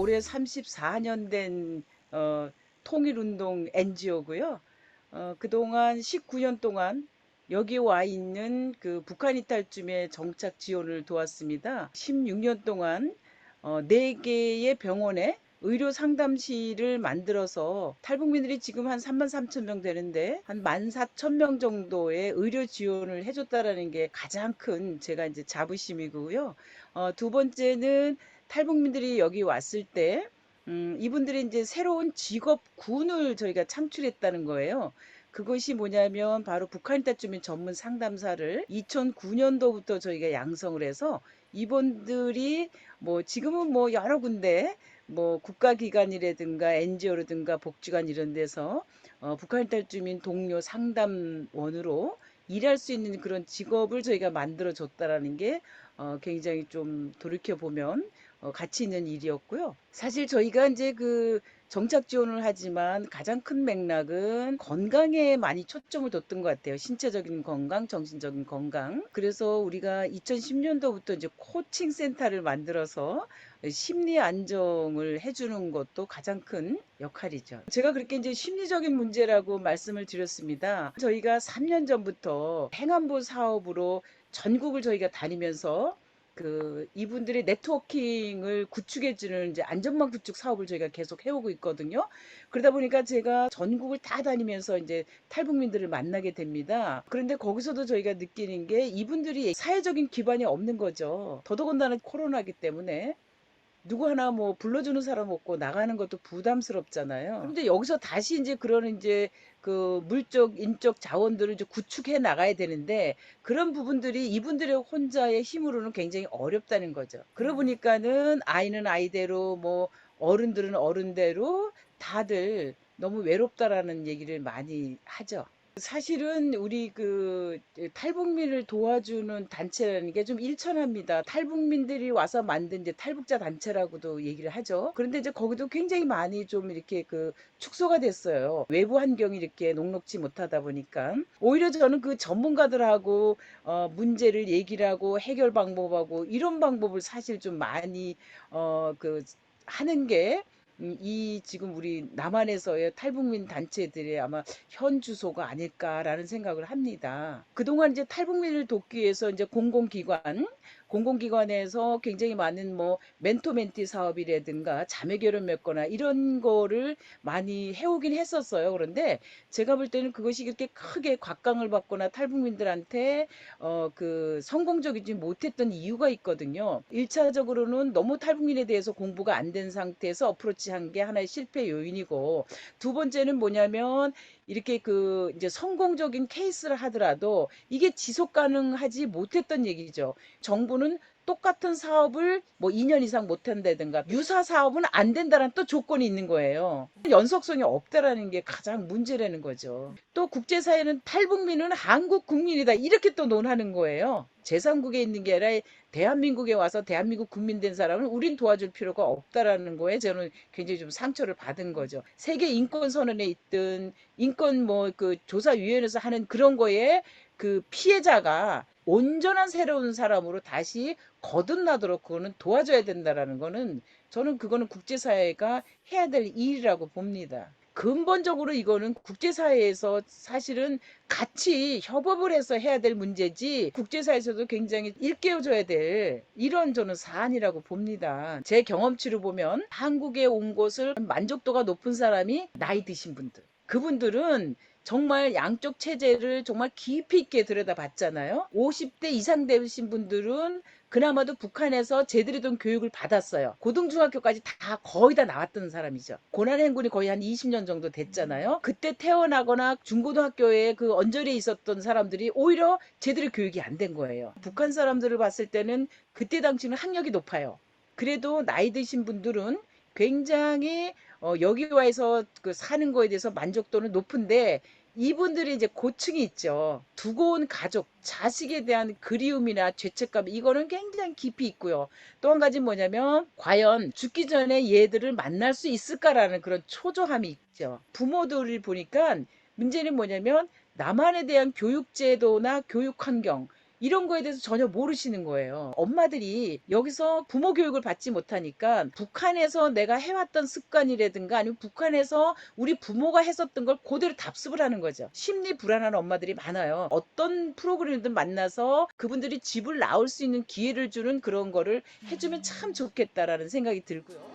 올해 34년 된 통일운동 NGO고요. 그동안 19년 동안 여기 와 있는 그 북한 이탈쯤에 정착 지원을 도왔습니다. 16년 동안 4개의 병원에 의료 상담실을 만들어서 탈북민들이 지금 한 3만 3천 명 되는데 한 1만 4천 명 정도의 의료 지원을 해줬다라는 게 가장 큰 제가 이제 자부심이고요. 두 번째는 탈북민들이 여기 왔을 때 이분들이 이제 새로운 직업군을 저희가 창출했다는 거예요. 그것이 뭐냐면 바로 북한 이탈주민 전문 상담사를 2009년도부터 저희가 양성을 해서 이분들이 뭐 지금은 뭐 여러 군데 뭐 국가기관이라든가 NGO라든가 복지관 이런 데서 북한 이탈주민 동료 상담원으로 일할 수 있는 그런 직업을 저희가 만들어 줬다라는 게 굉장히 좀 돌이켜 보면 가치 있는 일이었고요. 사실 저희가 이제 그 정착 지원을 하지만 가장 큰 맥락은 건강에 많이 초점을 뒀던 것 같아요. 신체적인 건강, 정신적인 건강. 그래서 우리가 2010년도부터 이제 코칭 센터를 만들어서 심리 안정을 해주는 것도 가장 큰 역할이죠. 제가 그렇게 이제 심리적인 문제라고 말씀을 드렸습니다. 저희가 3년 전부터 행안부 사업으로 전국을 저희가 다니면서 그 이분들의 네트워킹을 구축해주는 이제 안전망 구축 사업을 저희가 계속 해오고 있거든요. 그러다 보니까 제가 전국을 다 다니면서 이제 탈북민들을 만나게 됩니다. 그런데 거기서도 저희가 느끼는 게 이분들이 사회적인 기반이 없는 거죠. 더더군다나 코로나기 때문에. 누구 하나 뭐 불러주는 사람 없고 나가는 것도 부담스럽잖아요. 그런데 여기서 다시 이제 그런 이제 그 물적, 인적 자원들을 이제 구축해 나가야 되는데 그런 부분들이 이분들의 혼자의 힘으로는 굉장히 어렵다는 거죠. 그러고 보니까는 아이는 아이대로 뭐 어른들은 어른대로 다들 너무 외롭다라는 얘기를 많이 하죠. 사실은 우리 그 탈북민을 도와주는 단체라는 게 좀 일천합니다. 탈북민들이 와서 만든 이제 탈북자 단체라고도 얘기를 하죠. 그런데 이제 거기도 굉장히 많이 좀 이렇게 그 축소가 됐어요. 외부 환경이 이렇게 녹록지 못하다 보니까 오히려 저는 그 전문가들하고 문제를 얘기를 하고 해결 방법하고 이런 방법을 사실 좀 많이 그 하는 게 이 지금 우리 남한에서의 탈북민 단체들의 아마 현 주소가 아닐까라는 생각을 합니다. 그동안 이제 탈북민을 돕기 위해서 이제 공공기관에서 굉장히 많은 뭐 멘토 멘티 사업이라든가 자매 결혼 맺거나 이런 거를 많이 해오긴 했었어요. 그런데 제가 볼 때는 그것이 그렇게 크게 곽강을 받거나 탈북민들한테 그 성공적이지 못했던 이유가 있거든요. 1차적으로는 너무 탈북민에 대해서 공부가 안 된 상태에서 어프로치 한 게 하나의 실패 요인이고 두 번째는 뭐냐면 이렇게 그 이제 성공적인 케이스를 하더라도 이게 지속 가능하지 못했던 얘기죠. 정부는 똑같은 사업을 뭐 2년 이상 못 한다든가 유사 사업은 안 된다는 또 조건이 있는 거예요. 연속성이 없다라는 게 가장 문제라는 거죠. 또 국제사회는 탈북민은 한국 국민이다 이렇게 또 논하는 거예요. 제3국에 있는 게 아니라 대한민국에 와서 대한민국 국민 된 사람은 우린 도와줄 필요가 없다라는 거에 저는 굉장히 좀 상처를 받은 거죠. 세계 인권 선언에 있든 인권 뭐 그 조사위원회에서 하는 그런 거에 그 피해자가 온전한 새로운 사람으로 다시 거듭나도록 그거는 도와줘야 된다라는 거는 저는 그거는 국제사회가 해야 될 일이라고 봅니다. 근본적으로 이거는 국제사회에서 사실은 같이 협업을 해서 해야 될 문제지 국제사회에서도 굉장히 일깨워줘야 될 이런 저는 사안이라고 봅니다. 제 경험치로 보면 한국에 온 것을 만족도가 높은 사람이 나이 드신 분들. 그분들은 정말 양쪽 체제를 정말 깊이 있게 들여다봤잖아요. 50대 이상 되신 분들은 그나마도 북한에서 제대로 된 교육을 받았어요. 고등중학교까지 다 거의 다 나왔던 사람이죠. 고난행군이 거의 한 20년 정도 됐잖아요. 그때 태어나거나 중고등학교에 그 언저리에 있었던 사람들이 오히려 제대로 교육이 안 된 거예요. 북한 사람들을 봤을 때는 그때 당시는 학력이 높아요. 그래도 나이 드신 분들은 굉장히 여기 와서 그 사는 거에 대해서 만족도는 높은데 이분들이 이제 고충이 있죠. 두고 온 가족, 자식에 대한 그리움이나 죄책감, 이거는 굉장히 깊이 있고요. 또 한 가지 뭐냐면, 과연 죽기 전에 얘들을 만날 수 있을까라는 그런 초조함이 있죠. 부모들을 보니까 문제는 뭐냐면, 남한에 대한 교육 제도나 교육 환경, 이런 거에 대해서 전혀 모르시는 거예요. 엄마들이 여기서 부모 교육을 받지 못하니까 북한에서 내가 해왔던 습관이라든가 아니면 북한에서 우리 부모가 했었던 걸 그대로 답습을 하는 거죠. 심리 불안한 엄마들이 많아요. 어떤 프로그램이든 만나서 그분들이 집을 나올 수 있는 기회를 주는 그런 거를 해주면 참 좋겠다라는 생각이 들고요.